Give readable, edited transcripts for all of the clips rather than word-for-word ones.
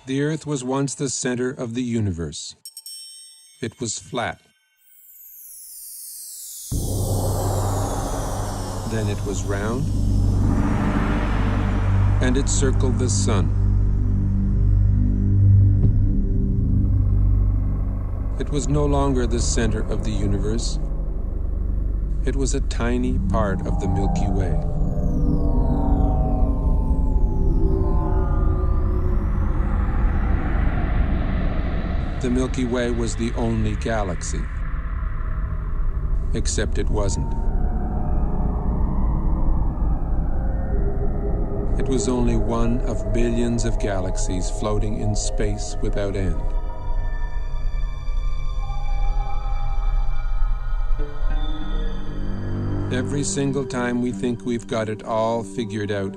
The Earth was once the center of the universe. It was flat. Then it was round, and it circled the sun. It was no longer the center of the universe. It was a tiny part of the Milky Way. The Milky Way was the only galaxy, except it wasn't. It was only one of billions of galaxies floating in space without end. Every single time we think we've got it all figured out,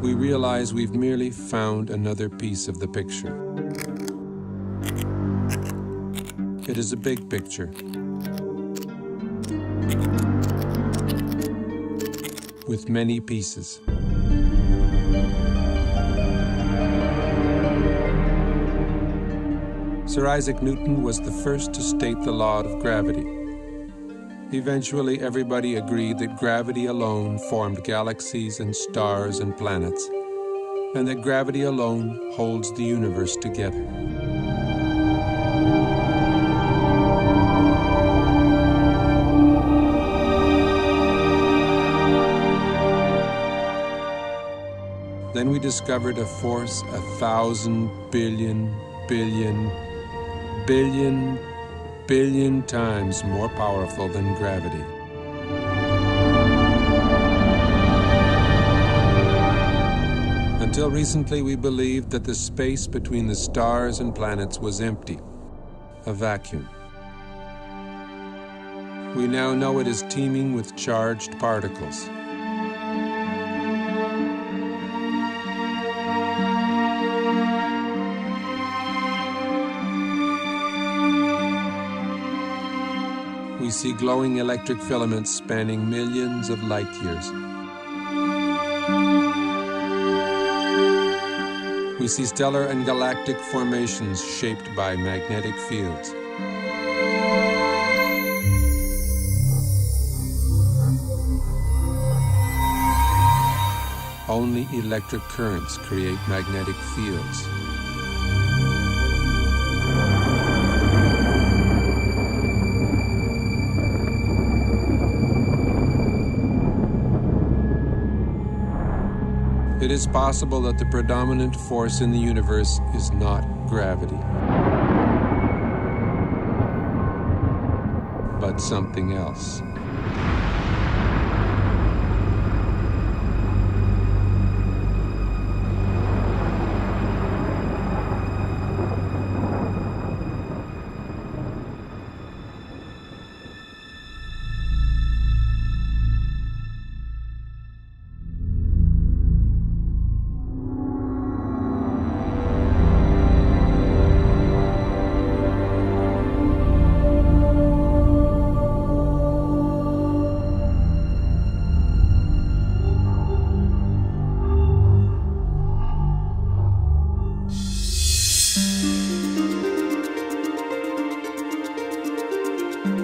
we realize we've merely found another piece of the picture. It is a big picture, with many pieces. Sir Isaac Newton was the first to state the law of gravity. Eventually, everybody agreed that gravity alone formed galaxies and stars and planets, and that gravity alone holds the universe together. Then we discovered a force 1,000 billion times more powerful than gravity. Until recently, we believed that the space between the stars and planets was empty, a vacuum. We now know it is teeming with charged particles. We see glowing electric filaments spanning millions of light years. We see stellar and galactic formations shaped by magnetic fields. Only electric currents create magnetic fields. It is possible that the predominant force in the universe is not gravity, but something else.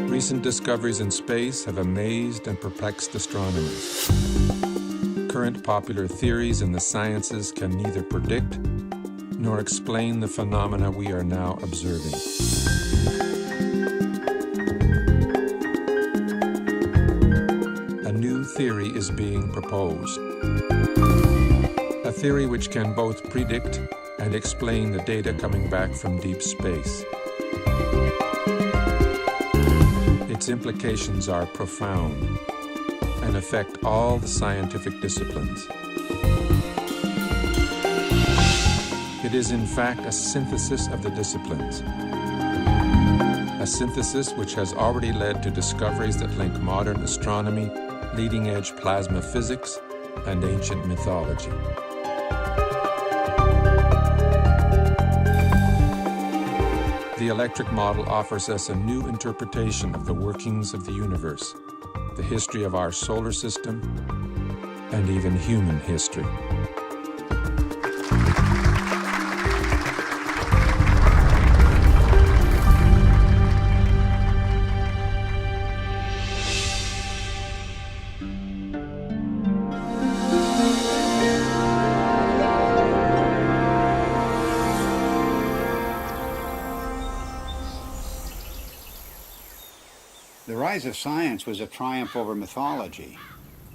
Recent discoveries in space have amazed and perplexed astronomers. Current popular theories in the sciences can neither predict nor explain the phenomena we are now observing. A new theory is being proposed. A theory which can both predict and explain the data coming back from deep space. Its implications are profound and affect all the scientific disciplines. It is in fact a synthesis of the disciplines. A synthesis which has already led to discoveries that link modern astronomy, leading-edge plasma physics, and ancient mythology. The electric model offers us a new interpretation of the workings of the universe, the history of our solar system, and even human history. The rise of science was a triumph over mythology,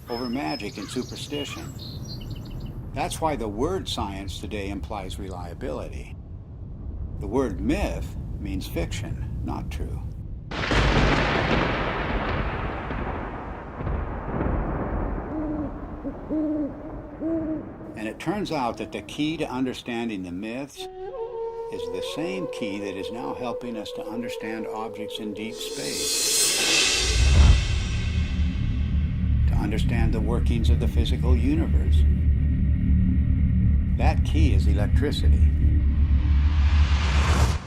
over magic and superstition. That's why the word science today implies reliability. The word myth means fiction, not true. And it turns out that the key to understanding the myths is the same key that is now helping us to understand objects in deep space, to understand the workings of the physical universe. That key is electricity.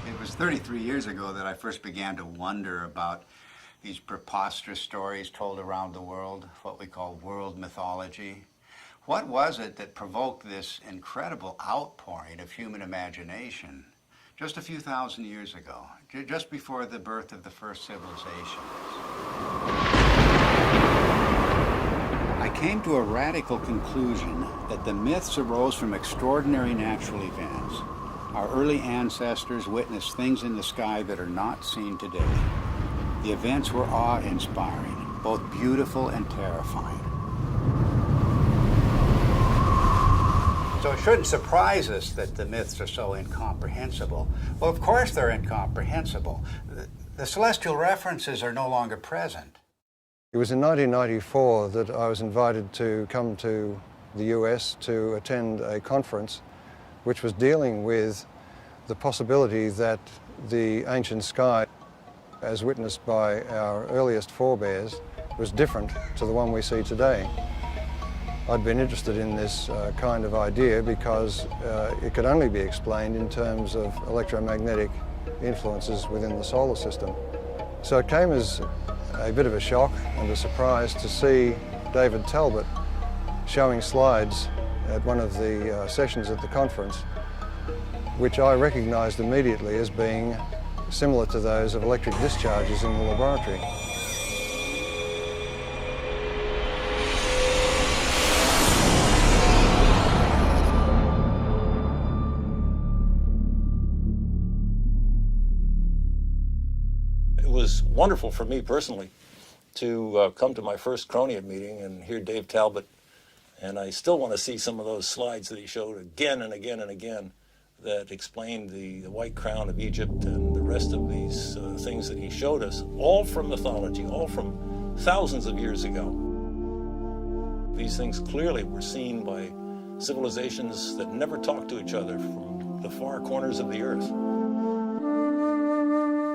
It was 33 years ago that I first began to wonder about these preposterous stories told around the world, what we call world mythology. What was it that provoked this incredible outpouring of human imagination just a few thousand years ago, just before the birth of the first civilizations? I came to a radical conclusion that the myths arose from extraordinary natural events. Our early ancestors witnessed things in the sky that are not seen today. The events were awe-inspiring, both beautiful and terrifying. So it shouldn't surprise us that the myths are so incomprehensible. Well, of course they're incomprehensible. The celestial references are no longer present. It was in 1994 that I was invited to come to the US to attend a conference which was dealing with the possibility that the ancient sky, as witnessed by our earliest forebears, was different to the one we see today. I'd been interested in this kind of idea because it could only be explained in terms of electromagnetic influences within the solar system. So it came as a bit of a shock and a surprise to see David Talbott showing slides at one of the sessions at the conference, which I recognized immediately as being similar to those of electric discharges in the laboratory. It was wonderful for me personally to come to my first Cronian meeting and hear Dave Talbott, and I still want to see some of those slides that he showed again and again and again that explained the white crown of Egypt and the rest of these things that he showed us, all from mythology, all from thousands of years ago. These things clearly were seen by civilizations that never talked to each other from the far corners of the earth.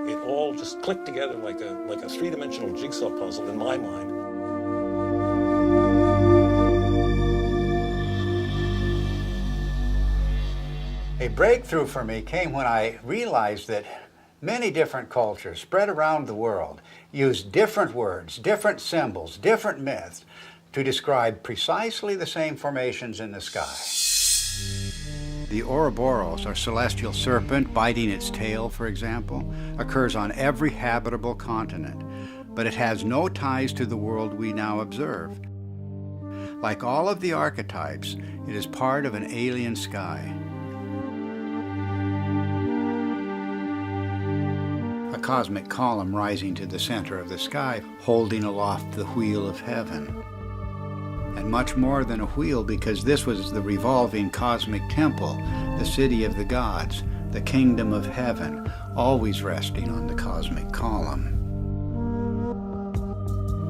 It all just clicked together like a three-dimensional jigsaw puzzle in my mind. A breakthrough for me came when I realized that many different cultures spread around the world use different words, different symbols, different myths to describe precisely the same formations in the sky. The Ouroboros, or celestial serpent biting its tail, for example, occurs on every habitable continent, but it has no ties to the world we now observe. Like all of the archetypes, it is part of an alien sky. A cosmic column rising to the center of the sky, holding aloft the wheel of heaven. And much more than a wheel, because this was the revolving cosmic temple, the city of the gods, the kingdom of heaven, always resting on the cosmic column.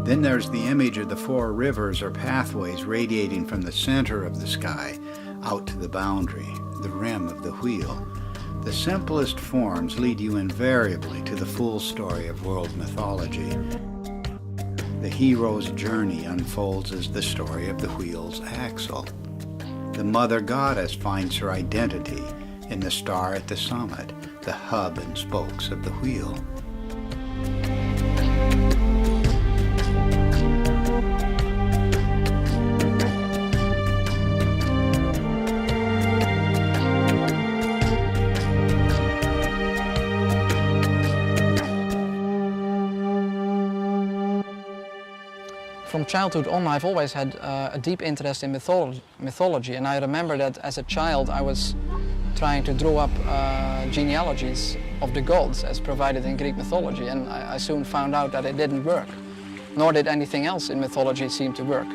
Then there's the image of the four rivers or pathways radiating from the center of the sky out to the boundary, the rim of the wheel. The simplest forms lead you invariably to the full story of world mythology. The hero's journey unfolds as the story of the wheel's axle. The mother goddess finds her identity in the star at the summit, the hub and spokes of the wheel. From childhood on, I've always had a deep interest in mythology, and I remember that as a child I was trying to draw up genealogies of the gods as provided in Greek mythology, and I soon found out that it didn't work, nor did anything else in mythology seem to work.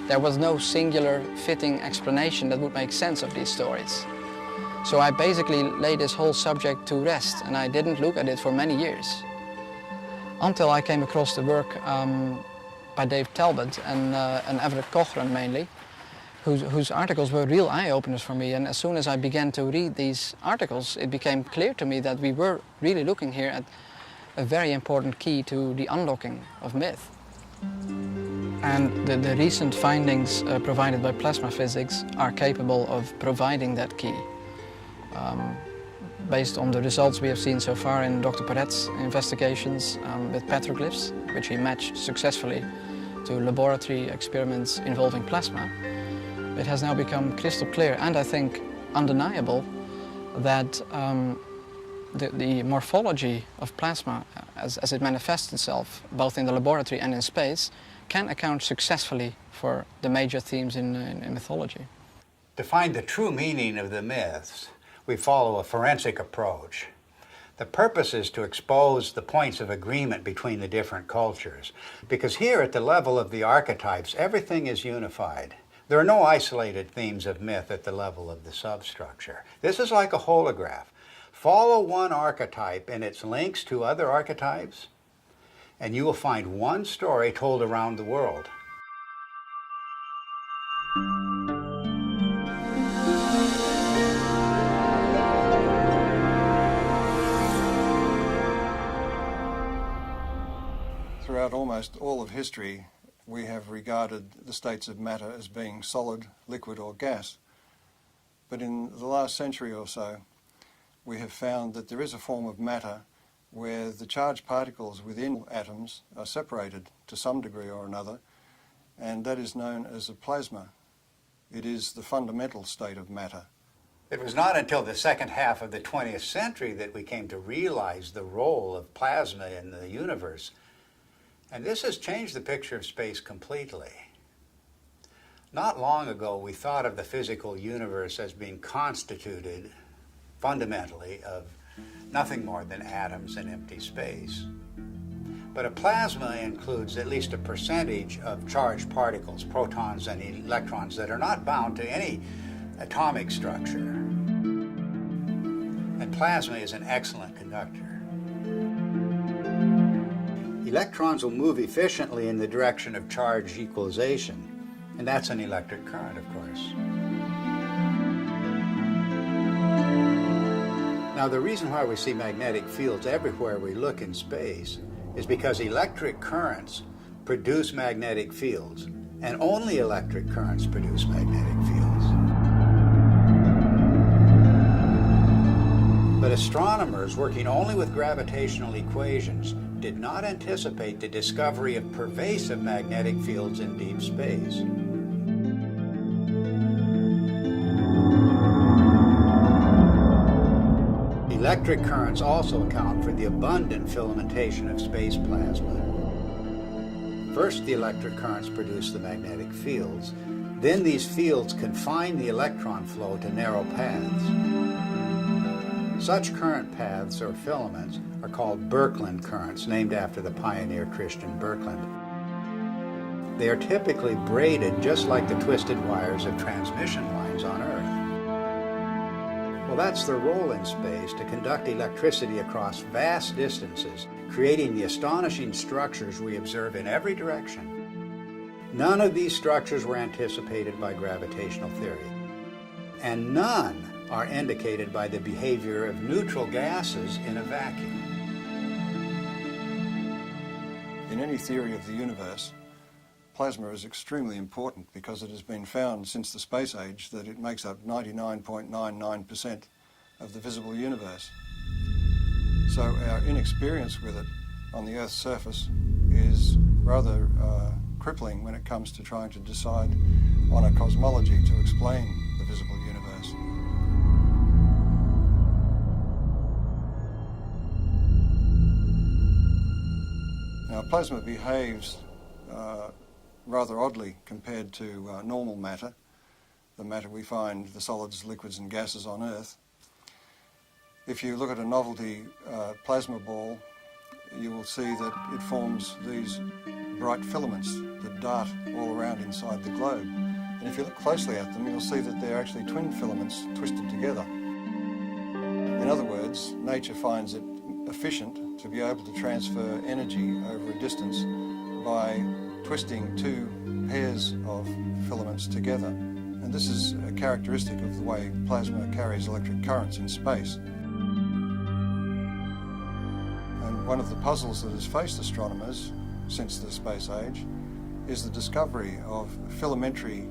There was no singular fitting explanation that would make sense of these stories. So I basically laid this whole subject to rest, and I didn't look at it for many years. Until I came across the work by Dave Talbott and Everett Cochran mainly, whose articles were real eye-openers for me. And as soon as I began to read these articles, it became clear to me that we were really looking here at a very important key to the unlocking of myth. And the recent findings provided by plasma physics are capable of providing that key. Based on the results we have seen so far in Dr. Perret's investigations with petroglyphs, which he matched successfully to laboratory experiments involving plasma, it has now become crystal clear and I think undeniable that the morphology of plasma as it manifests itself both in the laboratory and in space can account successfully for the major themes in mythology. To find the true meaning of the myths, we follow a forensic approach. The purpose is to expose the points of agreement between the different cultures, because here at the level of the archetypes, everything is unified. There are no isolated themes of myth at the level of the substructure. This is like a holograph. Follow one archetype and its links to other archetypes, and you will find one story told around the world. Throughout almost all of history, we have regarded the states of matter as being solid, liquid or gas. But in the last century or so, we have found that there is a form of matter where the charged particles within atoms are separated to some degree or another, and that is known as a plasma. It is the fundamental state of matter. It was not until the second half of the 20th century that we came to realize the role of plasma in the universe. And this has changed the picture of space completely. Not long ago, we thought of the physical universe as being constituted fundamentally of nothing more than atoms and empty space. But a plasma includes at least a percentage of charged particles, protons and electrons, that are not bound to any atomic structure. And plasma is an excellent conductor. Electrons will move efficiently in the direction of charge equalization, and that's an electric current, of course. Now, the reason why we see magnetic fields everywhere we look in space is because electric currents produce magnetic fields, and only electric currents produce magnetic fields. But astronomers working only with gravitational equations did not anticipate the discovery of pervasive magnetic fields in deep space. Electric currents also account for the abundant filamentation of space plasma. First, the electric currents produce the magnetic fields. Then these fields confine the electron flow to narrow paths. Such current paths or filaments are called Birkeland currents, named after the pioneer Christian Birkeland. They are typically braided just like the twisted wires of transmission lines on Earth. Well, that's their role in space, to conduct electricity across vast distances, creating the astonishing structures we observe in every direction. None of these structures were anticipated by gravitational theory, and none are indicated by the behavior of neutral gases in a vacuum. In any theory of the universe, plasma is extremely important because it has been found since the space age that it makes up 99.99% of the visible universe. So our inexperience with it on the Earth's surface is rather crippling when it comes to trying to decide on a cosmology to explain the visible universe. Now, plasma behaves rather oddly compared to normal matter, the matter we find, the solids, liquids and gases on Earth. If you look at a novelty plasma ball, you will see that it forms these bright filaments that dart all around inside the globe. And if you look closely at them, you'll see that they're actually twin filaments twisted together. In other words, nature finds it efficient to be able to transfer energy over a distance by twisting two pairs of filaments together. And this is a characteristic of the way plasma carries electric currents in space. And one of the puzzles that has faced astronomers since the space age is the discovery of filamentary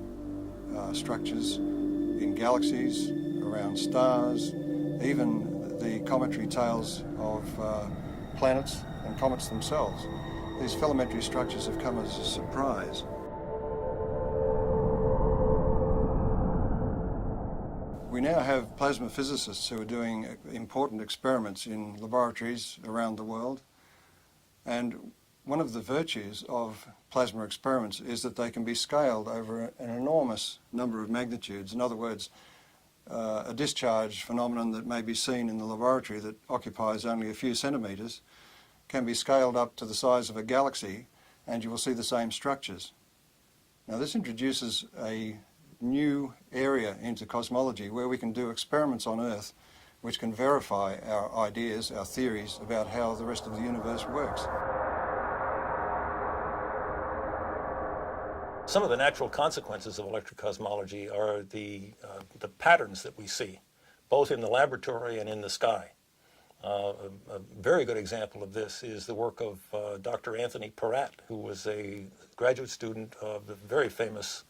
structures in galaxies, around stars, even the cometary tails of planets and comets themselves. These filamentary structures have come as a surprise. We now have plasma physicists who are doing important experiments in laboratories around the world, and one of the virtues of plasma experiments is that they can be scaled over an enormous number of magnitudes. In other words, a discharge phenomenon that may be seen in the laboratory that occupies only a few centimetres can be scaled up to the size of a galaxy, and you will see the same structures. Now, this introduces a new area into cosmology where we can do experiments on Earth which can verify our ideas, our theories about how the rest of the universe works. Some of the natural consequences of electrocosmology are the patterns that we see, both in the laboratory and in the sky. A very good example of this is the work of Dr. Anthony Peratt, who was a graduate student of the very famous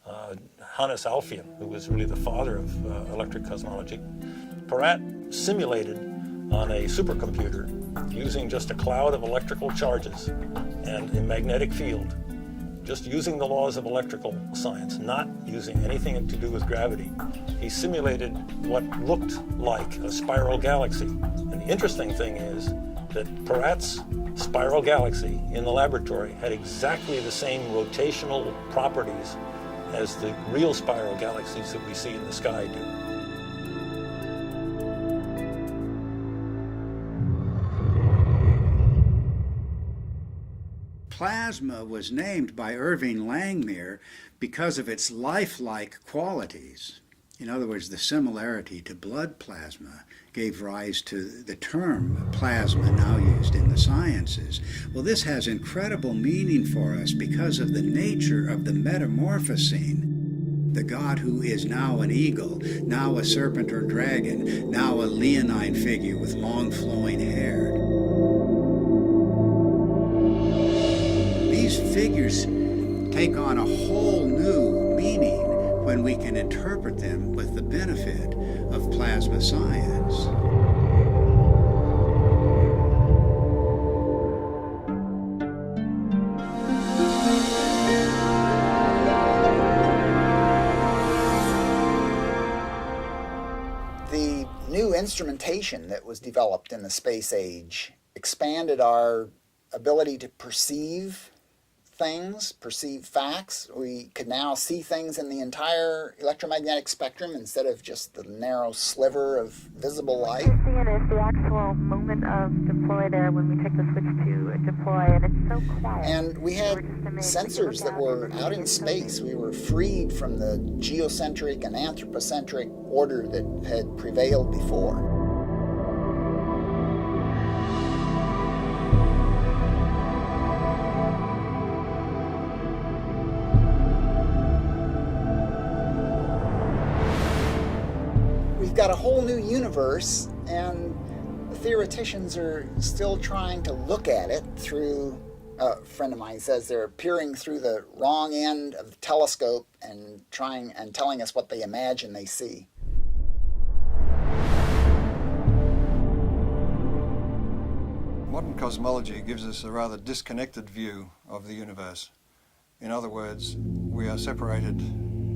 Hannes Alfvén, who was really the father of electric cosmology. Peratt simulated on a supercomputer using just a cloud of electrical charges and a magnetic field, just using the laws of electrical science, not using anything to do with gravity. He simulated what looked like a spiral galaxy. And the interesting thing is that Peratt's spiral galaxy in the laboratory had exactly the same rotational properties as the real spiral galaxies that we see in the sky do. Plasma was named by Irving Langmuir because of its lifelike qualities. In other words, the similarity to blood plasma gave rise to the term plasma now used in the sciences. Well, this has incredible meaning for us because of the nature of the metamorphosing. The god who is now an eagle, now a serpent or dragon, now a leonine figure with long flowing hair. These figures take on a whole new meaning when we can interpret them with the benefit of plasma science. The new instrumentation that was developed in the space age expanded our ability to perceive things, perceive facts. We could now see things in the entire electromagnetic spectrum instead of just the narrow sliver of visible light. What you're seeing is the actual moment of deploy there when we take the switch to deploy, and it's so quiet. And we had sensors that were out in space. We were freed from the geocentric and anthropocentric order that had prevailed before. We've got a whole new universe, and the theoreticians are still trying to look at it through, a friend of mine says they're peering through the wrong end of the telescope and telling us what they imagine they see. Modern cosmology gives us a rather disconnected view of the universe. In other words, we are separated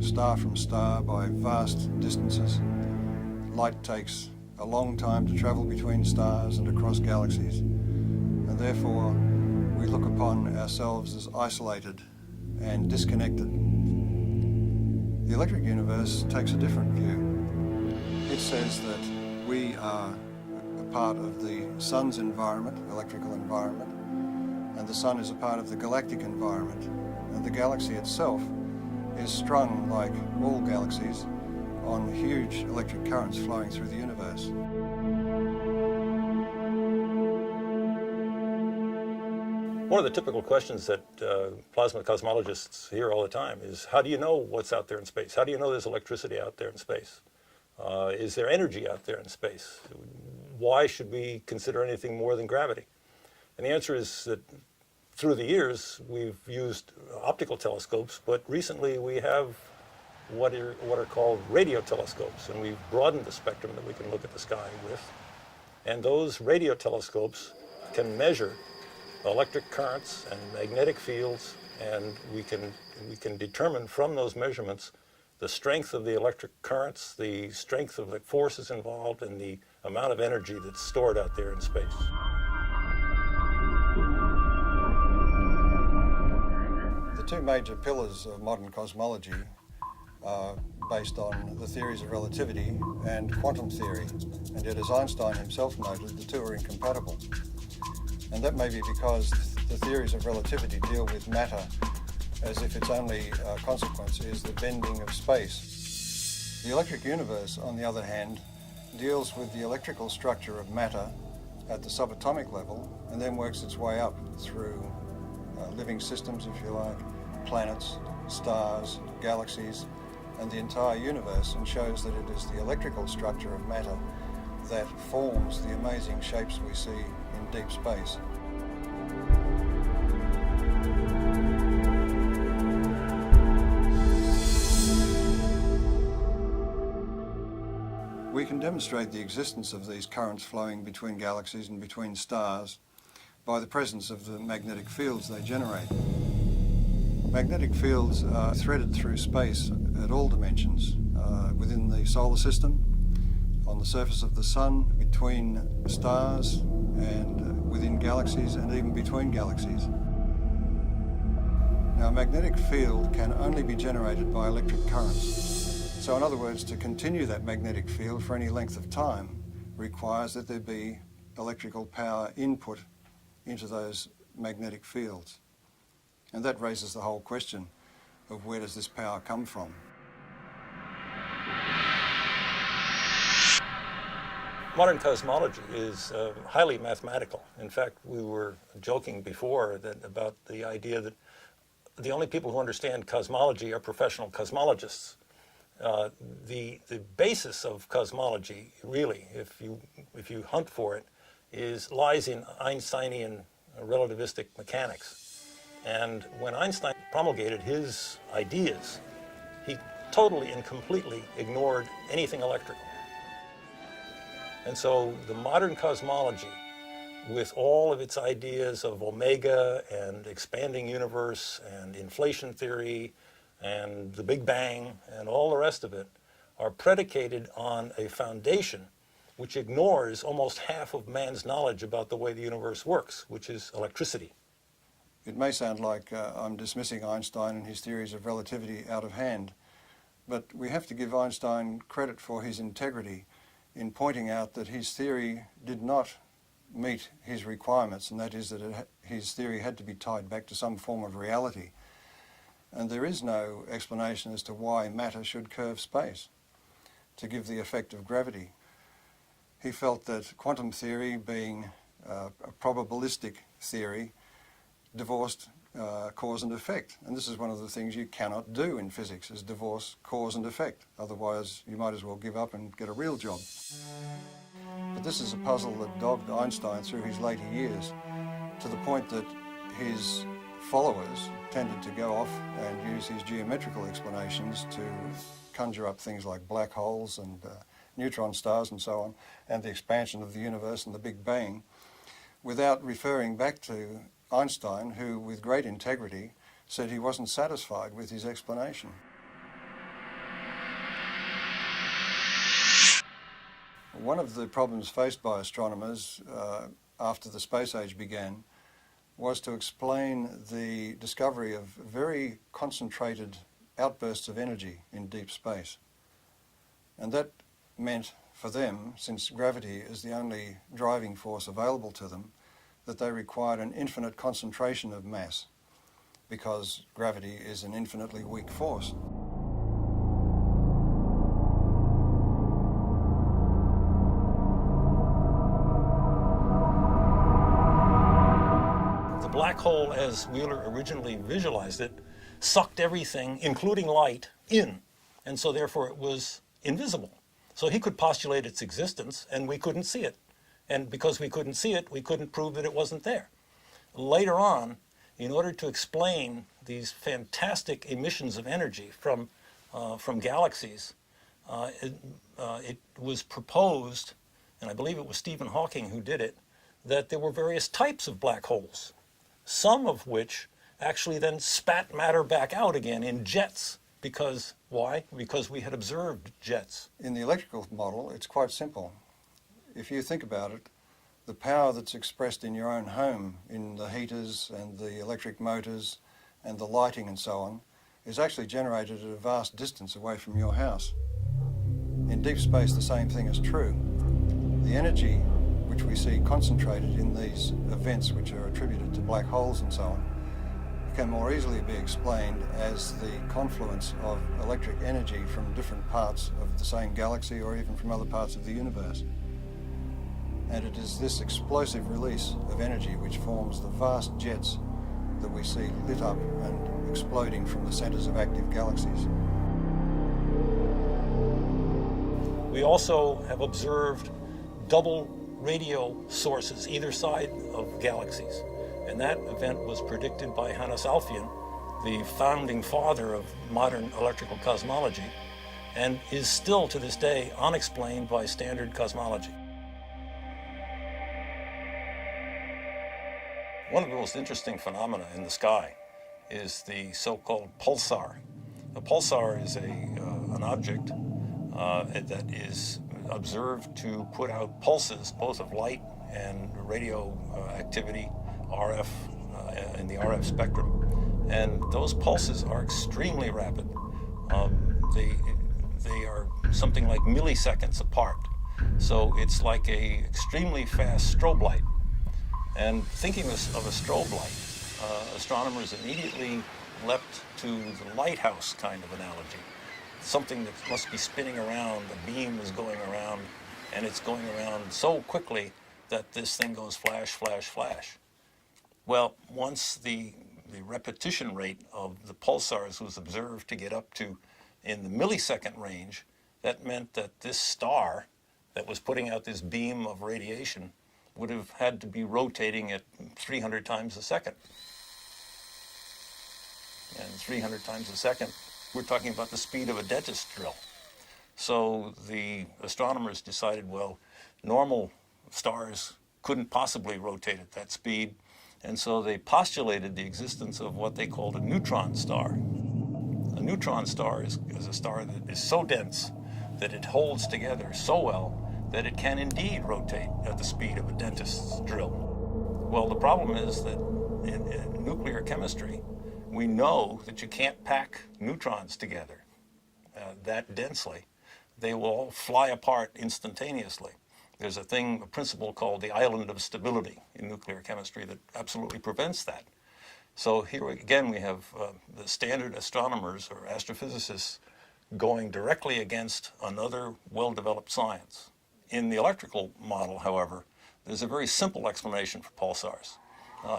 star from star by vast distances. Light takes a long time to travel between stars and across galaxies, and therefore we look upon ourselves as isolated and disconnected. The electric universe takes a different view. It says that we are part of the Sun's environment, electrical environment, and the Sun is a part of the galactic environment. And the galaxy itself is strung, like all galaxies, on huge electric currents flowing through the universe. One of the typical questions that plasma cosmologists hear all the time is, how do you know what's out there in space? How do you know there's electricity out there in space? Is there energy out there in space? Why should we consider anything more than gravity? And the answer is that through the years, we've used optical telescopes, but recently we have what are called radio telescopes, and we've broadened the spectrum that we can look at the sky with. And those radio telescopes can measure electric currents and magnetic fields, and we can determine from those measurements the strength of the electric currents, the strength of the forces involved, and the amount of energy that's stored out there in space. The two major pillars of modern cosmology are based on the theories of relativity and quantum theory, and yet, as Einstein himself noted, the two are incompatible. And that may be because the theories of relativity deal with matter as if its only consequence is the bending of space. The electric universe, on the other hand, deals with the electrical structure of matter at the subatomic level and then works its way up through living systems, if you like, planets, stars, galaxies, and the entire universe, and shows that it is the electrical structure of matter that forms the amazing shapes we see in deep space. We can demonstrate the existence of these currents flowing between galaxies and between stars by the presence of the magnetic fields they generate. Magnetic fields are threaded through space at all dimensions, within the solar system, on the surface of the Sun, between stars, and within galaxies, and even between galaxies. Now, a magnetic field can only be generated by electric currents. So, in other words, to continue that magnetic field for any length of time requires that there be electrical power input into those magnetic fields. And that raises the whole question of where does this power come from? Modern cosmology is highly mathematical. In fact, we were joking before about the idea that the only people who understand cosmology are professional cosmologists. The basis of cosmology, really, if you hunt for it, lies in Einsteinian relativistic mechanics. And when Einstein promulgated his ideas, he totally and completely ignored anything electrical. And so the modern cosmology, with all of its ideas of omega and expanding universe and inflation theory and the Big Bang and all the rest of it, are predicated on a foundation which ignores almost half of man's knowledge about the way the universe works, which is electricity. It may sound like I'm dismissing Einstein and his theories of relativity out of hand, but we have to give Einstein credit for his integrity in pointing out that his theory did not meet his requirements, and that is that his theory had to be tied back to some form of reality. And there is no explanation as to why matter should curve space to give the effect of gravity. He felt that quantum theory, being a probabilistic theory, divorced cause and effect. And this is one of the things you cannot do in physics, is divorce cause and effect. Otherwise, you might as well give up and get a real job. But this is a puzzle that dogged Einstein through his later years, to the point that his followers tended to go off and use his geometrical explanations to conjure up things like black holes and neutron stars and so on, and the expansion of the universe and the Big Bang, without referring back to Einstein, who, with great integrity, said he wasn't satisfied with his explanation. One of the problems faced by astronomers after the space age began was to explain the discovery of very concentrated outbursts of energy in deep space. And that meant for them, since gravity is the only driving force available to them, that they required an infinite concentration of mass, because gravity is an infinitely weak force. The black hole, as Wheeler originally visualized it, sucked everything, including light, in, and so therefore it was invisible. So he could postulate its existence, and we couldn't see it. And because we couldn't see it, we couldn't prove that it wasn't there. Later on, in order to explain these fantastic emissions of energy from galaxies, it was proposed, and I believe it was Stephen Hawking who did it, that there were various types of black holes, some of which actually then spat matter back out again in jets. Because, why? Because we had observed jets. In the electrical model, it's quite simple. If you think about it, the power that's expressed in your own home, in the heaters and the electric motors and the lighting and so on, is actually generated at a vast distance away from your house. In deep space, the same thing is true. The energy which we see concentrated in these events which are attributed to black holes and so on can more easily be explained as the confluence of electric energy from different parts of the same galaxy or even from other parts of the universe. And it is this explosive release of energy which forms the vast jets that we see lit up and exploding from the centers of active galaxies. We also have observed double radio sources either side of galaxies. And that event was predicted by Hannes Alfvén, the founding father of modern electrical cosmology, and is still to this day unexplained by standard cosmology. One of the most interesting phenomena in the sky is the so-called pulsar. A pulsar is an object that is observed to put out pulses, both of light and radio activity, RF, in the RF spectrum. And those pulses are extremely rapid. They are something like milliseconds apart. So it's like a extremely fast strobe light. And thinking of a strobe light, astronomers immediately leapt to the lighthouse kind of analogy. Something that must be spinning around, the beam is going around, and it's going around so quickly that this thing goes flash, flash, flash. Well, once the repetition rate of the pulsars was observed to get up to in the millisecond range, that meant that this star that was putting out this beam of radiation would have had to be rotating at 300 times a second. And 300 times a second, we're talking about the speed of a dentist drill. So the astronomers decided, well, normal stars couldn't possibly rotate at that speed, and so they postulated the existence of what they called a neutron star. A neutron star is a star that is so dense that it holds together so well that it can indeed rotate at the speed of a dentist's drill. Well, the problem is that in nuclear chemistry, we know that you can't pack neutrons together that densely. They will all fly apart instantaneously. There's a principle called the island of stability in nuclear chemistry that absolutely prevents that. So here again we have the standard astronomers or astrophysicists going directly against another well-developed science. In the electrical model, however, there's a very simple explanation for pulsars.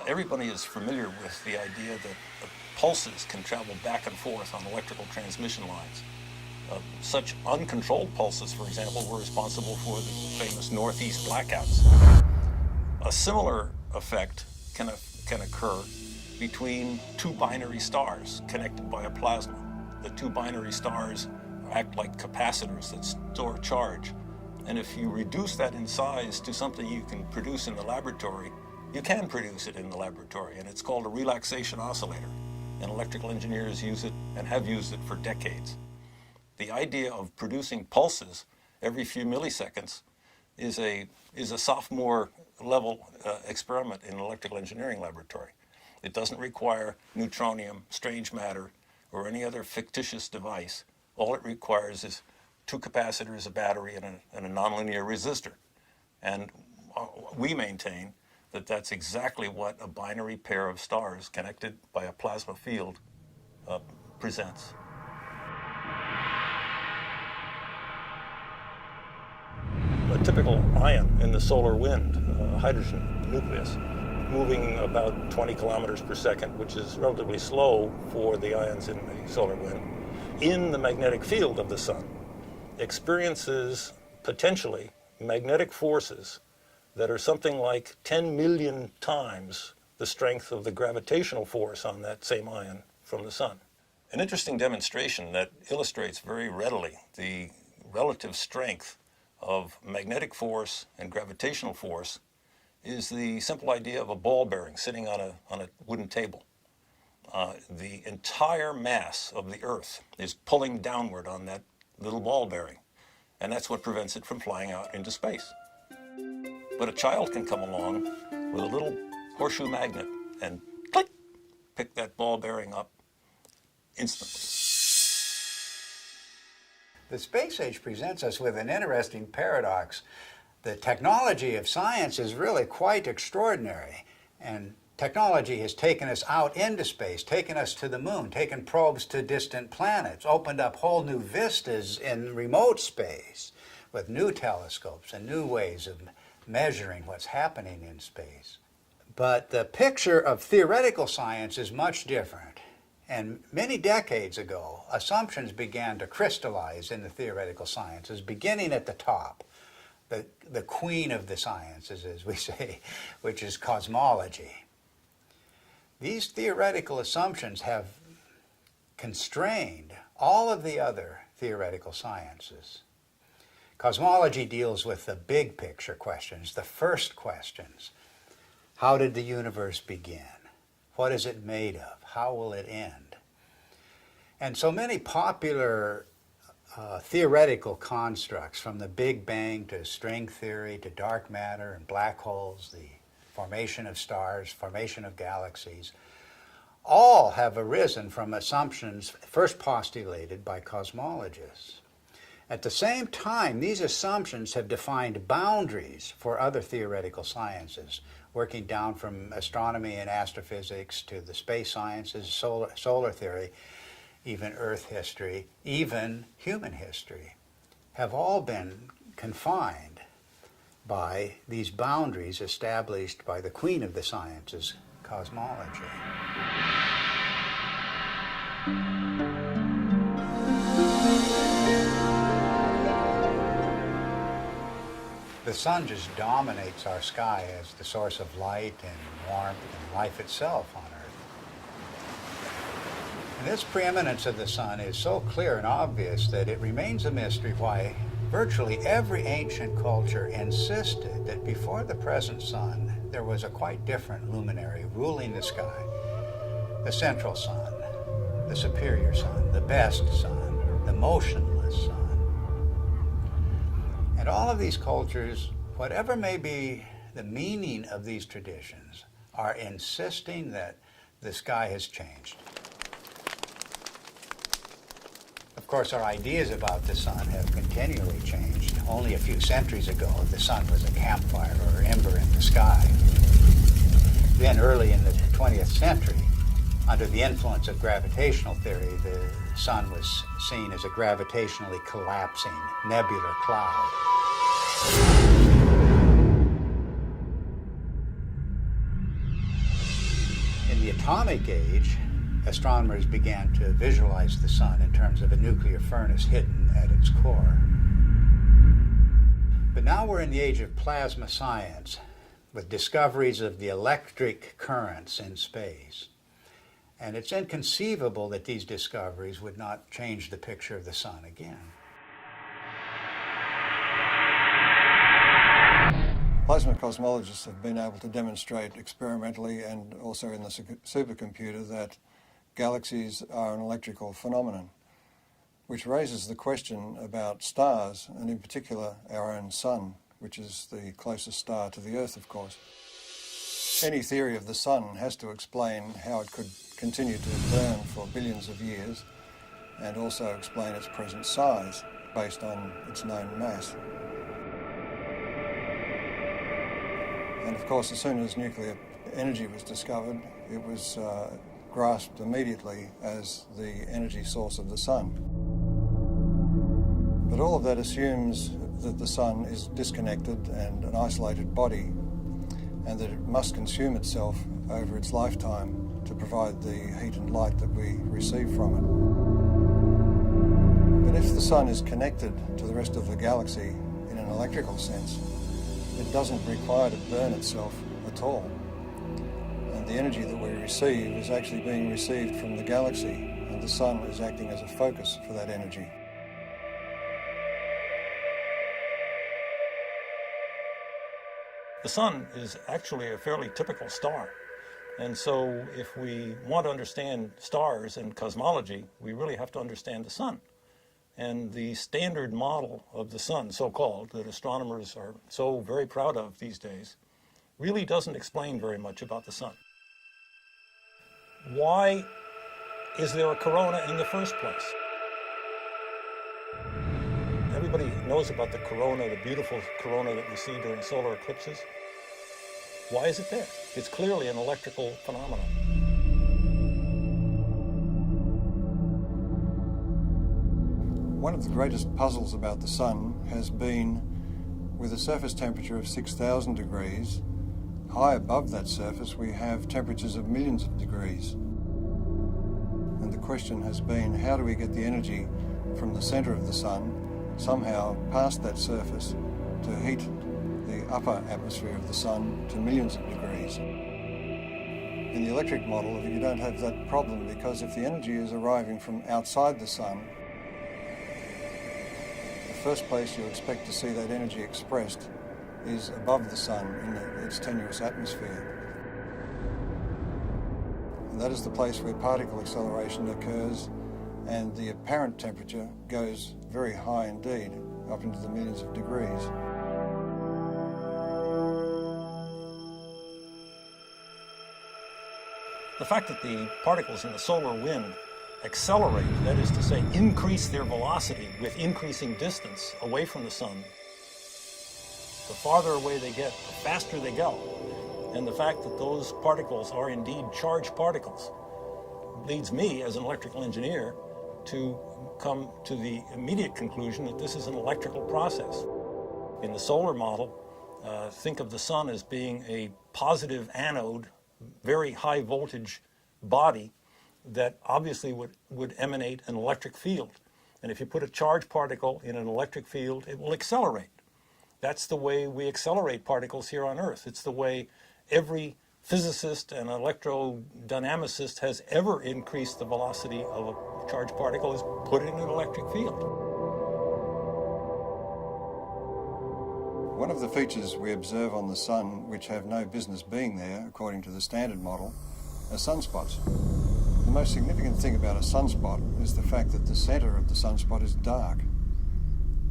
Everybody is familiar with the idea that the pulses can travel back and forth on electrical transmission lines. Such uncontrolled pulses, for example, were responsible for the famous Northeast blackouts. A similar effect can occur between two binary stars connected by a plasma. The two binary stars act like capacitors that store charge. And if you reduce that in size to something you can produce in the laboratory, you can produce it in the laboratory, and it's called a relaxation oscillator. And electrical engineers use it and have used it for decades. The idea of producing pulses every few milliseconds is a sophomore level experiment in an electrical engineering laboratory. It doesn't require neutronium, strange matter, or any other fictitious device. All it requires is two capacitors, a battery, and a nonlinear resistor. And we maintain that that's exactly what a binary pair of stars connected by a plasma field presents. A typical ion in the solar wind, hydrogen nucleus, moving about 20 kilometers per second, which is relatively slow for the ions in the solar wind, in the magnetic field of the sun, experiences potentially magnetic forces that are something like 10 million times the strength of the gravitational force on that same ion from the sun. An interesting demonstration that illustrates very readily the relative strength of magnetic force and gravitational force is the simple idea of a ball bearing sitting on a wooden table. The entire mass of the Earth is pulling downward on that little ball bearing, and that's what prevents it from flying out into space. But a child can come along with a little horseshoe magnet and click, pick that ball bearing up instantly. The space age presents us with an interesting paradox. The technology of science is really quite extraordinary, and technology has taken us out into space, taken us to the moon, taken probes to distant planets, opened up whole new vistas in remote space with new telescopes and new ways of measuring what's happening in space. But the picture of theoretical science is much different. And many decades ago, assumptions began to crystallize in the theoretical sciences, beginning at the top, the queen of the sciences, as we say, which is cosmology. These theoretical assumptions have constrained all of the other theoretical sciences. Cosmology deals with the big picture questions, the first questions. How did the universe begin? What is it made of? How will it end? And so many popular theoretical constructs, from the Big Bang to string theory to dark matter and black holes, the formation of stars, formation of galaxies, all have arisen from assumptions first postulated by cosmologists. At the same time, these assumptions have defined boundaries for other theoretical sciences, working down from astronomy and astrophysics to the space sciences, solar theory, even Earth history, even human history, have all been confined by these boundaries established by the queen of the sciences, cosmology. The sun just dominates our sky as the source of light and warmth and life itself on Earth. And this preeminence of the sun is so clear and obvious that it remains a mystery why virtually every ancient culture insisted that before the present sun, there was a quite different luminary ruling the sky. The central sun, the superior sun, the best sun, the motionless sun. And all of these cultures, whatever may be the meaning of these traditions, are insisting that the sky has changed. Of course, our ideas about the sun have continually changed. Only a few centuries ago, the sun was a campfire or ember in the sky. Then early in the 20th century, under the influence of gravitational theory, the sun was seen as a gravitationally collapsing nebular cloud. In the atomic age, astronomers began to visualize the sun in terms of a nuclear furnace hidden at its core. But now we're in the age of plasma science, with discoveries of the electric currents in space. And it's inconceivable that these discoveries would not change the picture of the sun again. Plasma cosmologists have been able to demonstrate experimentally and also in the supercomputer that galaxies are an electrical phenomenon, which raises the question about stars, and in particular our own sun, which is the closest star to the Earth, of course. Any theory of the sun has to explain how it could continue to burn for billions of years and also explain its present size. based on its known mass. And of course, as soon as nuclear energy was discovered, it was grasped immediately as the energy source of the sun. But all of that assumes that the sun is disconnected and an isolated body, and that it must consume itself over its lifetime to provide the heat and light that we receive from it. But if the sun is connected to the rest of the galaxy in an electrical sense, it doesn't require to burn itself at all. And the energy that we receive is actually being received from the galaxy, and the sun is acting as a focus for that energy. The sun is actually a fairly typical star. And so if we want to understand stars and cosmology, we really have to understand the sun. And the standard model of the sun, so-called, that astronomers are so very proud of these days, really doesn't explain very much about the sun. Why is there a corona in the first place? Everybody knows about the corona, the beautiful corona that we see during solar eclipses. Why is it there? It's clearly an electrical phenomenon. One of the greatest puzzles about the sun has been, with a surface temperature of 6,000 degrees, high above that surface we have temperatures of millions of degrees. And the question has been, how do we get the energy from the center of the sun somehow past that surface to heat the upper atmosphere of the sun to millions of degrees? In the electric model, you don't have that problem, because if the energy is arriving from outside the sun, the first place you expect to see that energy expressed is above the sun in its tenuous atmosphere. And that is the place where particle acceleration occurs, and the apparent temperature goes very high indeed, up into the millions of degrees. The fact that the particles in the solar wind accelerate, that is to say, increase their velocity with increasing distance away from the sun, the farther away they get, the faster they go. And the fact that those particles are indeed charged particles leads me, as an electrical engineer, to come to the immediate conclusion that this is an electrical process. In the solar model, think of the sun as being a positive anode, very high voltage body that obviously would emanate an electric field. And if you put a charged particle in an electric field, it will accelerate. That's the way we accelerate particles here on Earth. It's the way every physicist and electrodynamicist has ever increased the velocity of a charged particle, is put it in an electric field. One of the features we observe on the sun, which have no business being there, according to the standard model, are sunspots. The most significant thing about a sunspot is the fact that the center of the sunspot is dark.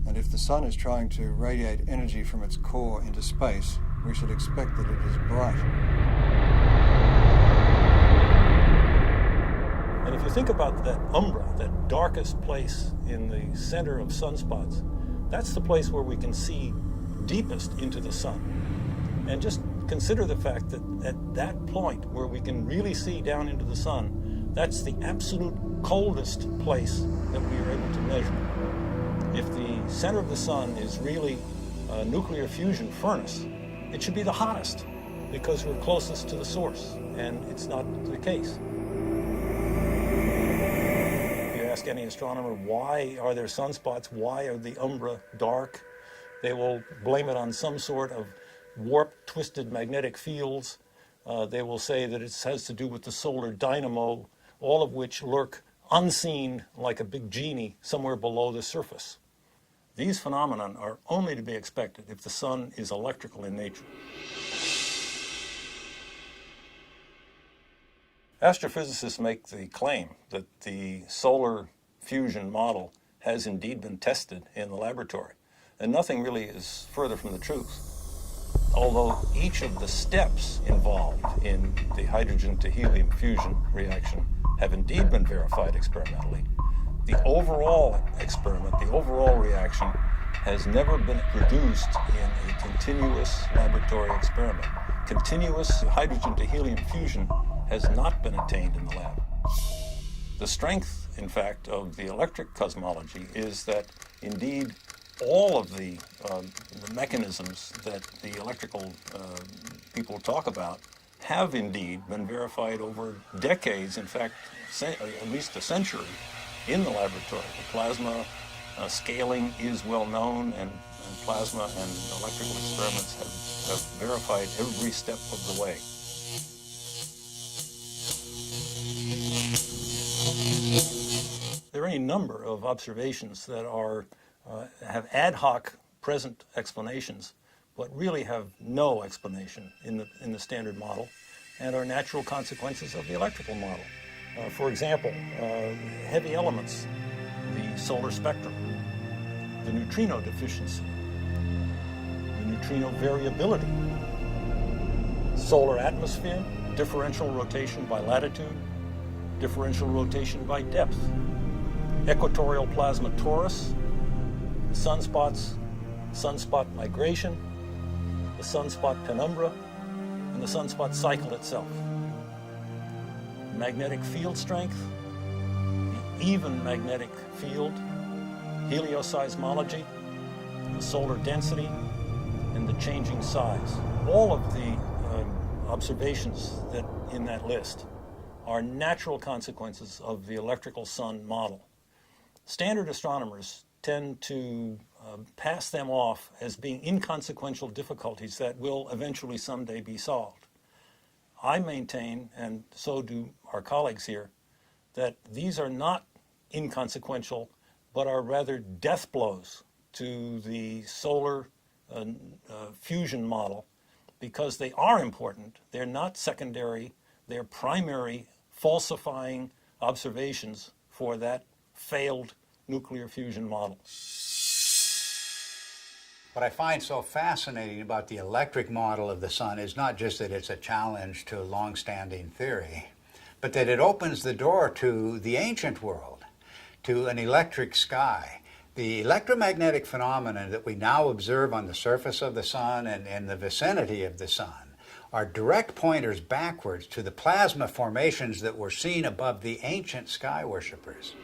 And if the sun is trying to radiate energy from its core into space, we should expect that it is bright. And if you think about that umbra, that darkest place in the center of sunspots, that's the place where we can see deepest into the sun. And just consider the fact that at that point where we can really see down into the sun, that's the absolute coldest place that we are able to measure. If the center of the sun is really a nuclear fusion furnace, it should be the hottest because we're closest to the source, and it's not the case. If you ask any astronomer, why are there sunspots? Why are the umbra dark? They will blame it on some sort of warped, twisted magnetic fields. They will say that it has to do with the solar dynamo, all of which lurk unseen like a big genie somewhere below the surface. These phenomena are only to be expected if the sun is electrical in nature. Astrophysicists make the claim that the solar fusion model has indeed been tested in the laboratory, and nothing really is further from the truth. Although each of the steps involved in the hydrogen to helium fusion reaction have indeed been verified experimentally, the overall experiment, the overall reaction, has never been produced in a continuous laboratory experiment. Continuous hydrogen to helium fusion has not been attained in the lab. The strength, in fact, of the electric cosmology is that indeed all of the mechanisms that the electrical people talk about have indeed been verified over decades, in fact, at least a century, in the laboratory. The plasma scaling is well known, and plasma and electrical experiments have verified every step of the way. There are any number of observations that have ad hoc present explanations, but really have no explanation in the standard model, and are natural consequences of the electrical model. For example, heavy elements, the solar spectrum, the neutrino deficiency, the neutrino variability, solar atmosphere, differential rotation by latitude, differential rotation by depth, equatorial plasma torus, the sunspots, sunspot migration, the sunspot penumbra, and the sunspot cycle itself. Magnetic field strength, the even magnetic field, helioseismology, the solar density, and the changing size. All of the observations that in that list are natural consequences of the electrical sun model. Standard astronomers tend to pass them off as being inconsequential difficulties that will eventually someday be solved. I maintain, and so do our colleagues here, that these are not inconsequential, but are rather death blows to the solar fusion model, because they are important. They're not secondary. They're primary falsifying observations for that failed nuclear fusion model. What I find so fascinating about the electric model of the sun is not just that it's a challenge to long-standing theory, but that it opens the door to the ancient world, to an electric sky. The electromagnetic phenomena that we now observe on the surface of the sun and in the vicinity of the sun are direct pointers backwards to the plasma formations that were seen above the ancient sky worshippers.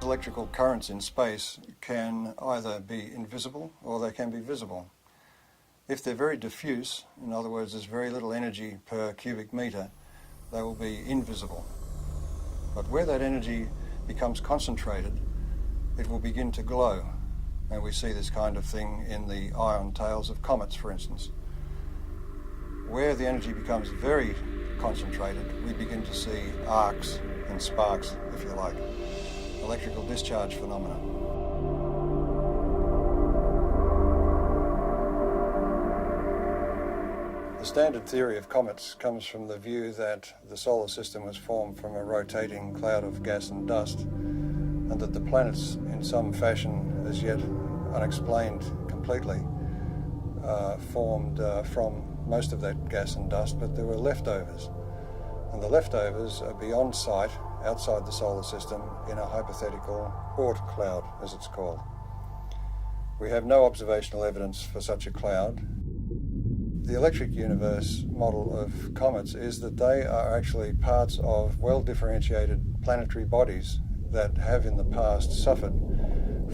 Electrical currents in space can either be invisible or they can be visible. If they're very diffuse, in other words, there's very little energy per cubic meter, they will be invisible. But where that energy becomes concentrated, it will begin to glow. And we see this kind of thing in the ion tails of comets, for instance. Where the energy becomes very concentrated, we begin to see arcs and sparks, if you like. Electrical discharge phenomena. The standard theory of comets comes from the view that the solar system was formed from a rotating cloud of gas and dust, and that the planets, in some fashion as yet unexplained completely, formed from most of that gas and dust, but there were leftovers. And the leftovers are beyond sight, outside the solar system, in a hypothetical Oort cloud, as it's called. We have no observational evidence for such a cloud. The electric universe model of comets is that they are actually parts of well-differentiated planetary bodies that have in the past suffered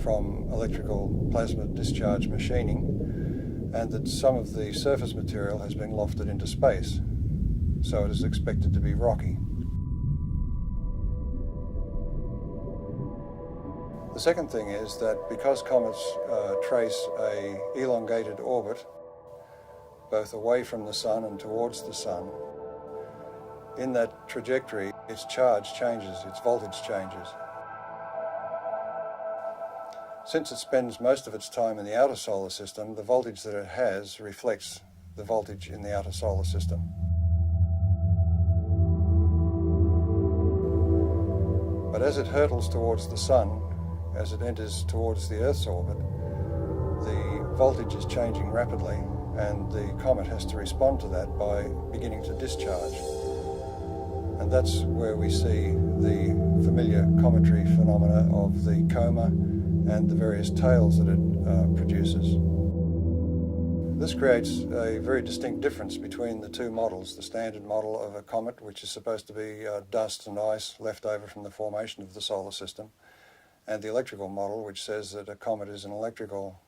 from electrical plasma discharge machining, and that some of the surface material has been lofted into space, so it is expected to be rocky. The second thing is that because comets trace an elongated orbit, both away from the sun and towards the sun, in that trajectory, its charge changes, its voltage changes. Since it spends most of its time in the outer solar system, the voltage that it has reflects the voltage in the outer solar system. But as it hurtles towards the sun, as it enters towards the Earth's orbit, the voltage is changing rapidly, and the comet has to respond to that by beginning to discharge. And that's where we see the familiar cometary phenomena of the coma and the various tails that it produces. This creates a very distinct difference between the two models, the standard model of a comet, which is supposed to be dust and ice left over from the formation of the solar system, and the electrical model, which says that a comet is an electrical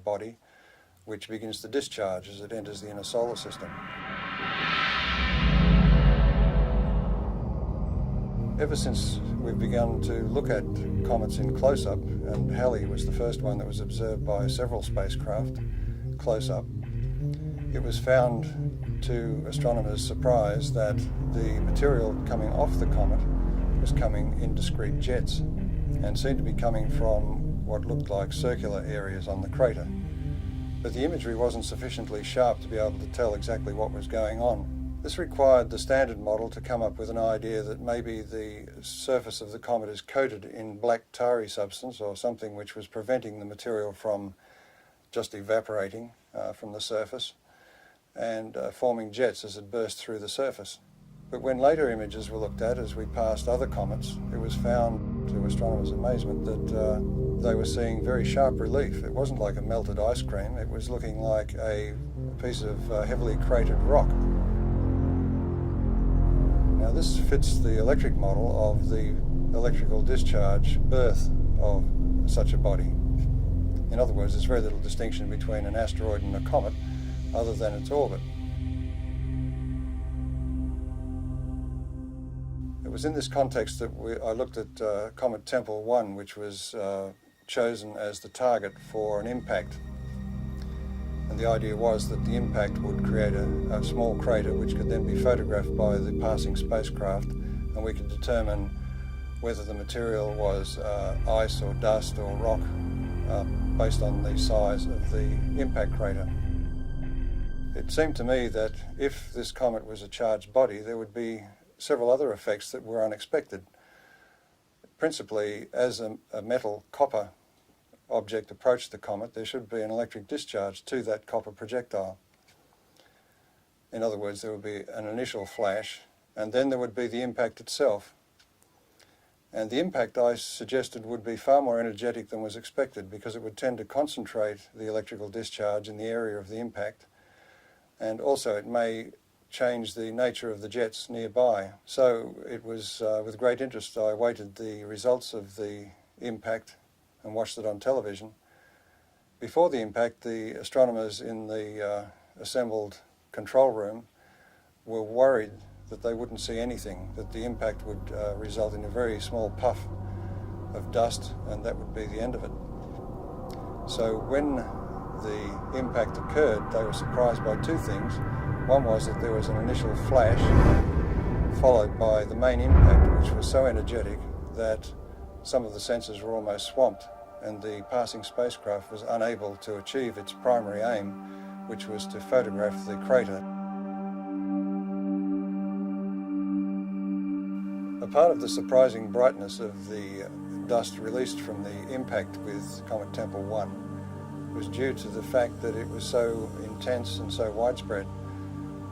body which begins to discharge as it enters the inner solar system. Ever since we've begun to look at comets in close-up, and Halley was the first one that was observed by several spacecraft close-up, it was found to astronomers' surprise that the material coming off the comet was coming in discrete jets and seemed to be coming from what looked like circular areas on the crater. But the imagery wasn't sufficiently sharp to be able to tell exactly what was going on. This required the standard model to come up with an idea that maybe the surface of the comet is coated in black tarry substance or something which was preventing the material from just evaporating from the surface and forming jets as it burst through the surface. But when later images were looked at as we passed other comets, it was found, to astronomers' amazement, that they were seeing very sharp relief. It wasn't like a melted ice cream, it was looking like a piece of heavily cratered rock. Now this fits the electric model of the electrical discharge birth of such a body. In other words, there's very little distinction between an asteroid and a comet other than its orbit. It was in this context that I looked at Comet Tempel 1, which was chosen as the target for an impact. And the idea was that the impact would create a small crater which could then be photographed by the passing spacecraft, and we could determine whether the material was ice or dust or rock based on the size of the impact crater. It seemed to me that if this comet was a charged body, there would be several other effects that were unexpected. Principally, as a metal copper object approached the comet, there should be an electric discharge to that copper projectile. In other words, there would be an initial flash, and then there would be the impact itself. And the impact, I suggested, would be far more energetic than was expected, because it would tend to concentrate the electrical discharge in the area of the impact, and also it may change the nature of the jets nearby. So it was with great interest I awaited the results of the impact and watched it on television. Before the impact, the astronomers in the assembled control room were worried that they wouldn't see anything, that the impact would result in a very small puff of dust, and that would be the end of it. So when the impact occurred, they were surprised by two things. One was that there was an initial flash followed by the main impact, which was so energetic that some of the sensors were almost swamped, and the passing spacecraft was unable to achieve its primary aim, which was to photograph the crater. A part of the surprising brightness of the dust released from the impact with Comet Tempel 1 was due to the fact that it was so intense and so widespread.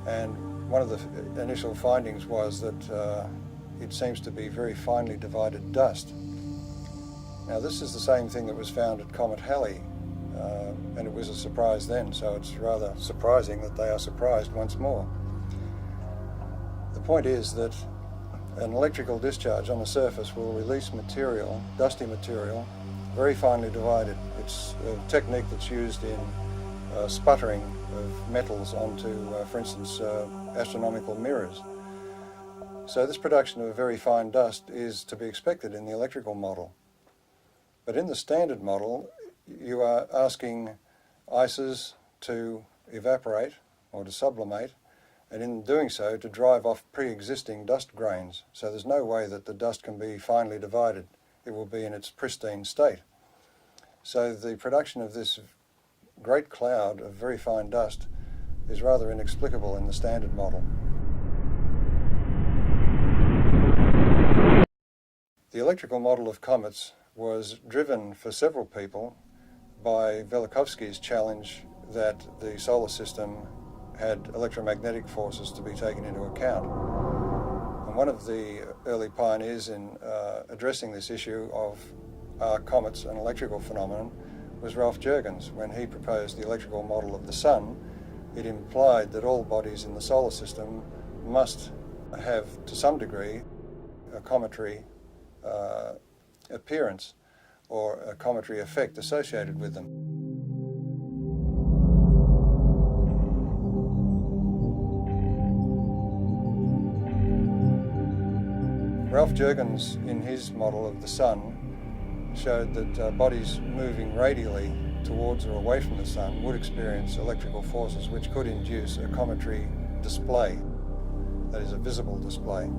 And one of the initial findings was that it seems to be very finely divided dust. Now this is the same thing that was found at Comet Halley, and it was a surprise then, so it's rather surprising that they are surprised once more. The point is that an electrical discharge on the surface will release material, dusty material, very finely divided. It's a technique that's used in sputtering of metals onto, for instance, astronomical mirrors. So this production of very fine dust is to be expected in the electrical model. But in the standard model, you are asking ices to evaporate or to sublimate, and in doing so to drive off pre-existing dust grains. So there's no way that the dust can be finely divided. It will be in its pristine state. So the production of this great cloud of very fine dust is rather inexplicable in the standard model. The electrical model of comets was driven for several people by Velikovsky's challenge that the solar system had electromagnetic forces to be taken into account. And one of the early pioneers in addressing this issue of are comets an electrical phenomenon was Ralph Jurgens. When he proposed the electrical model of the Sun, it implied that all bodies in the solar system must have, to some degree, a cometary appearance or a cometary effect associated with them. Ralph Jurgens, in his model of the Sun, showed that bodies moving radially towards or away from the Sun would experience electrical forces which could induce a cometary display, that is, a visible display.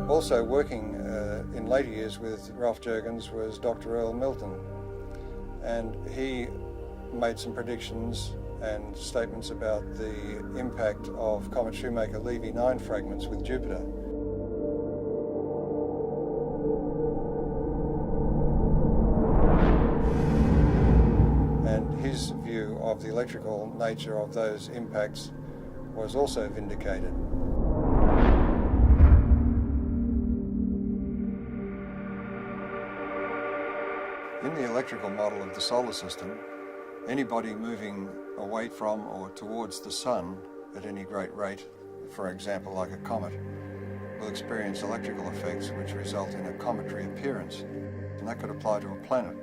Also working in later years with Ralph Jurgens was Dr. Earl Milton, and he made some predictions and statements about the impact of Comet Shoemaker-Levy 9 fragments with Jupiter. And his view of the electrical nature of those impacts was also vindicated. In the electrical model of the solar system, anybody moving away from or towards the Sun at any great rate, for example like a comet, will experience electrical effects which result in a cometary appearance, and that could apply to a planet.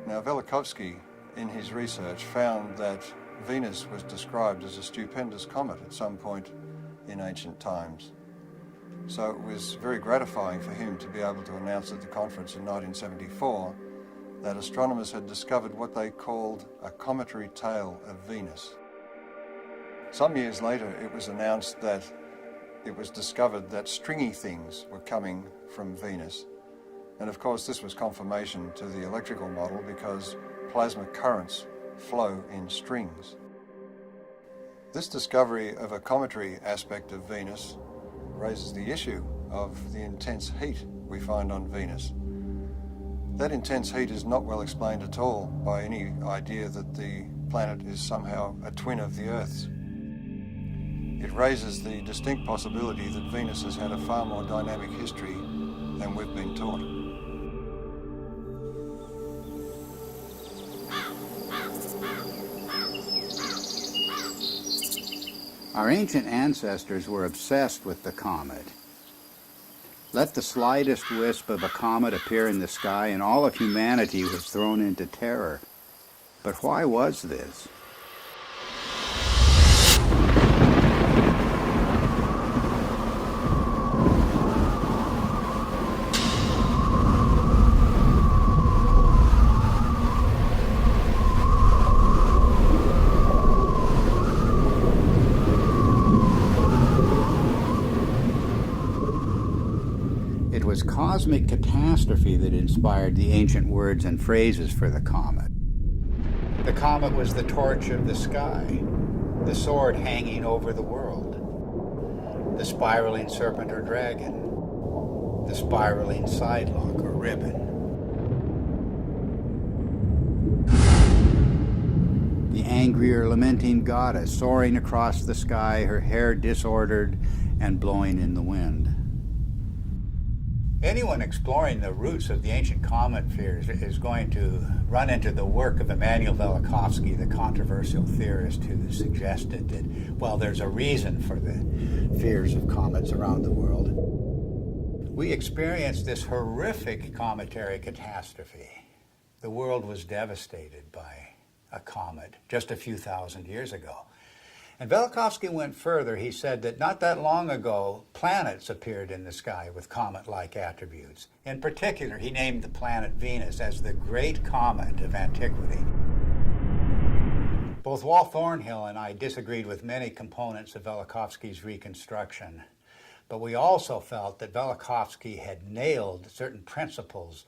Now Velikovsky, in his research, found that Venus was described as a stupendous comet at some point in ancient times. So it was very gratifying for him to be able to announce at the conference in 1974 that astronomers had discovered what they called a cometary tail of Venus. Some years later, it was announced that it was discovered that stringy things were coming from Venus. And of course, this was confirmation to the electrical model because plasma currents flow in strings. This discovery of a cometary aspect of Venus raises the issue of the intense heat we find on Venus. That intense heat is not well explained at all by any idea that the planet is somehow a twin of the Earth's. It raises the distinct possibility that Venus has had a far more dynamic history than we've been taught. Our ancient ancestors were obsessed with the comet. Let the slightest wisp of a comet appear in the sky and all of humanity was thrown into terror. But why was this? It was cosmic catastrophe that inspired the ancient words and phrases for the comet. The comet was the torch of the sky, the sword hanging over the world, the spiraling serpent or dragon, the spiraling sidelock or ribbon. The angry or lamenting goddess soaring across the sky, her hair disordered and blowing in the wind. Anyone exploring the roots of the ancient comet fears is going to run into the work of Immanuel Velikovsky, the controversial theorist who suggested that, well, there's a reason for the fears of comets around the world. We experienced this horrific cometary catastrophe. The world was devastated by a comet just a few thousand years ago. And Velikovsky went further. He said that not that long ago, planets appeared in the sky with comet-like attributes. In particular, he named the planet Venus as the great comet of antiquity. Both Walt Thornhill and I disagreed with many components of Velikovsky's reconstruction, but we also felt that Velikovsky had nailed certain principles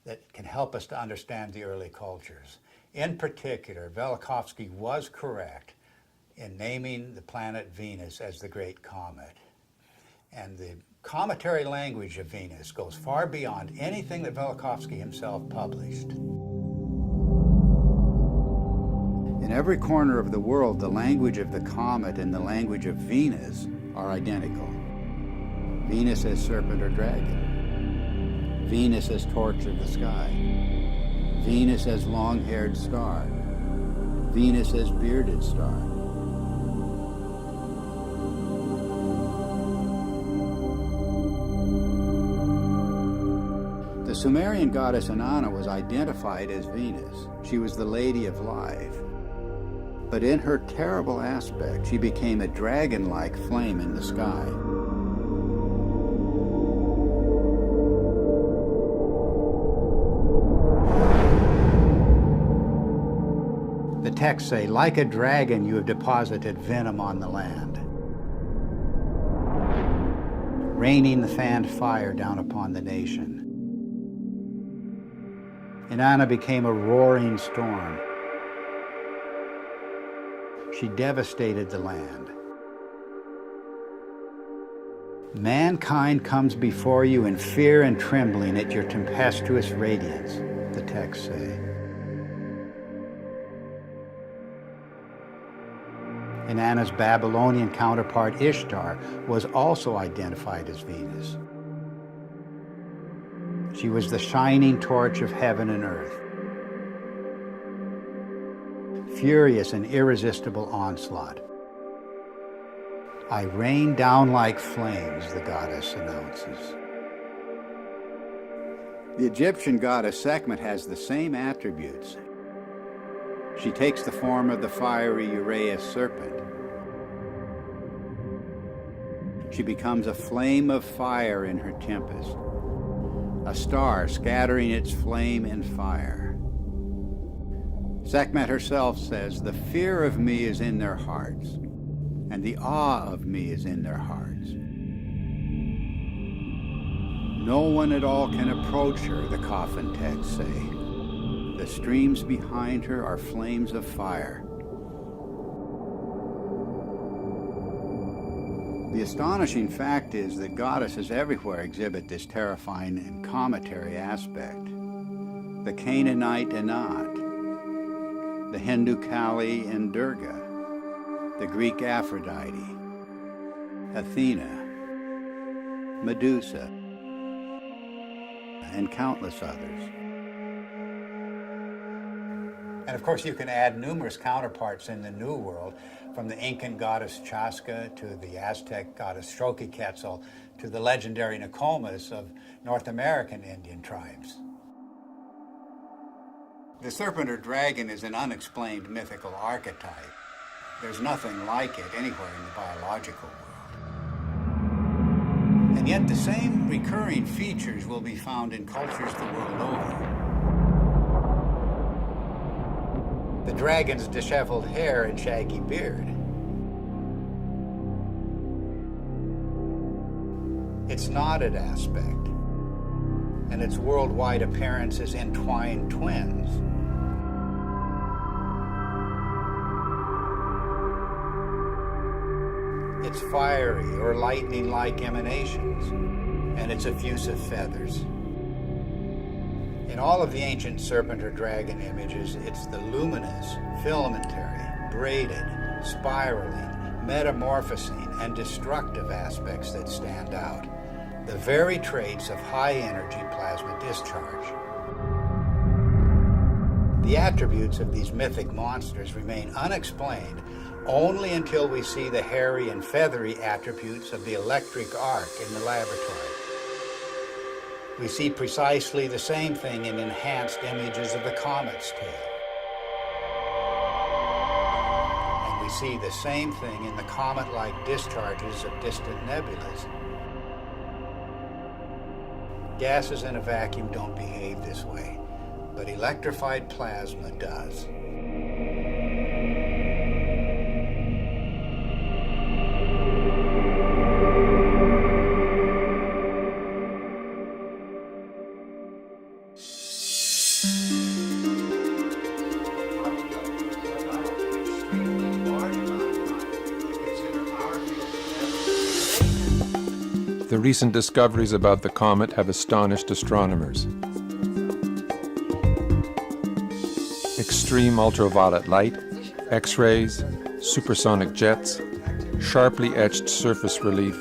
that can help us to understand the early cultures. In particular, Velikovsky was correct in naming the planet Venus as the Great Comet. And the cometary language of Venus goes far beyond anything that Velikovsky himself published. In every corner of the world, the language of the comet and the language of Venus are identical. Venus as serpent or dragon. Venus as torch of the sky. Venus as long-haired star. Venus as bearded star. The Sumerian goddess Inanna was identified as Venus. She was the Lady of Life. But in her terrible aspect, she became a dragon-like flame in the sky. The texts say, like a dragon, you have deposited venom on the land, raining the fanned fire down upon the nation. Inanna became a roaring storm. She devastated the land. Mankind comes before you in fear and trembling at your tempestuous radiance, the texts say. Inanna's Babylonian counterpart Ishtar was also identified as Venus. She was the shining torch of heaven and earth. Furious and irresistible onslaught. I rain down like flames, the goddess announces. The Egyptian goddess Sekhmet has the same attributes. She takes the form of the fiery Uraeus serpent. She becomes a flame of fire in her tempest, a star scattering its flame in fire. Sekhmet herself says, "The fear of me is in their hearts, and the awe of me is in their hearts. No one at all can approach her," the coffin texts say. The streams behind her are flames of fire. The astonishing fact is that goddesses everywhere exhibit this terrifying and cometary aspect. The Canaanite Inat, the Hindu Kali and Durga, the Greek Aphrodite, Athena, Medusa, and countless others. And of course, you can add numerous counterparts in the New World, from the Incan goddess Chaska to the Aztec goddess Xochiquetzal to the legendary Nokomis of North American Indian tribes. The serpent or dragon is an unexplained mythical archetype. There's nothing like it anywhere in the biological world. And yet the same recurring features will be found in cultures the world over. The dragon's disheveled hair and shaggy beard. Its knotted aspect, and its worldwide appearance as entwined twins. Its fiery or lightning-like emanations, and its effusive feathers. In all of the ancient serpent or dragon images, it's the luminous, filamentary, braided, spiraling, metamorphosing, and destructive aspects that stand out. The very traits of high-energy plasma discharge. The attributes of these mythic monsters remain unexplained only until we see the hairy and feathery attributes of the electric arc in the laboratory. We see precisely the same thing in enhanced images of the comet's tail. And we see the same thing in the comet-like discharges of distant nebulas. Gases in a vacuum don't behave this way, but electrified plasma does. The recent discoveries about the comet have astonished astronomers. Extreme ultraviolet light, X-rays, supersonic jets, sharply etched surface relief,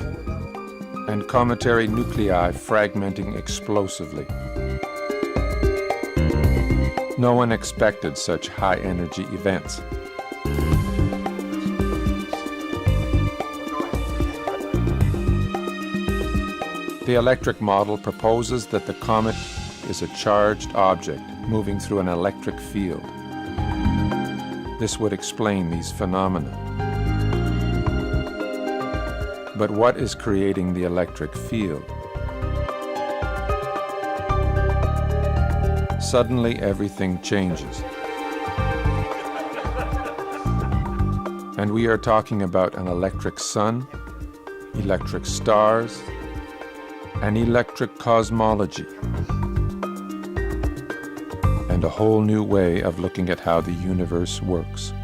and cometary nuclei fragmenting explosively. No one expected such high-energy events. The electric model proposes that the comet is a charged object moving through an electric field. This would explain these phenomena. But what is creating the electric field? Suddenly, everything changes. And we are talking about an electric sun, electric stars, an electric cosmology, and a whole new way of looking at how the universe works.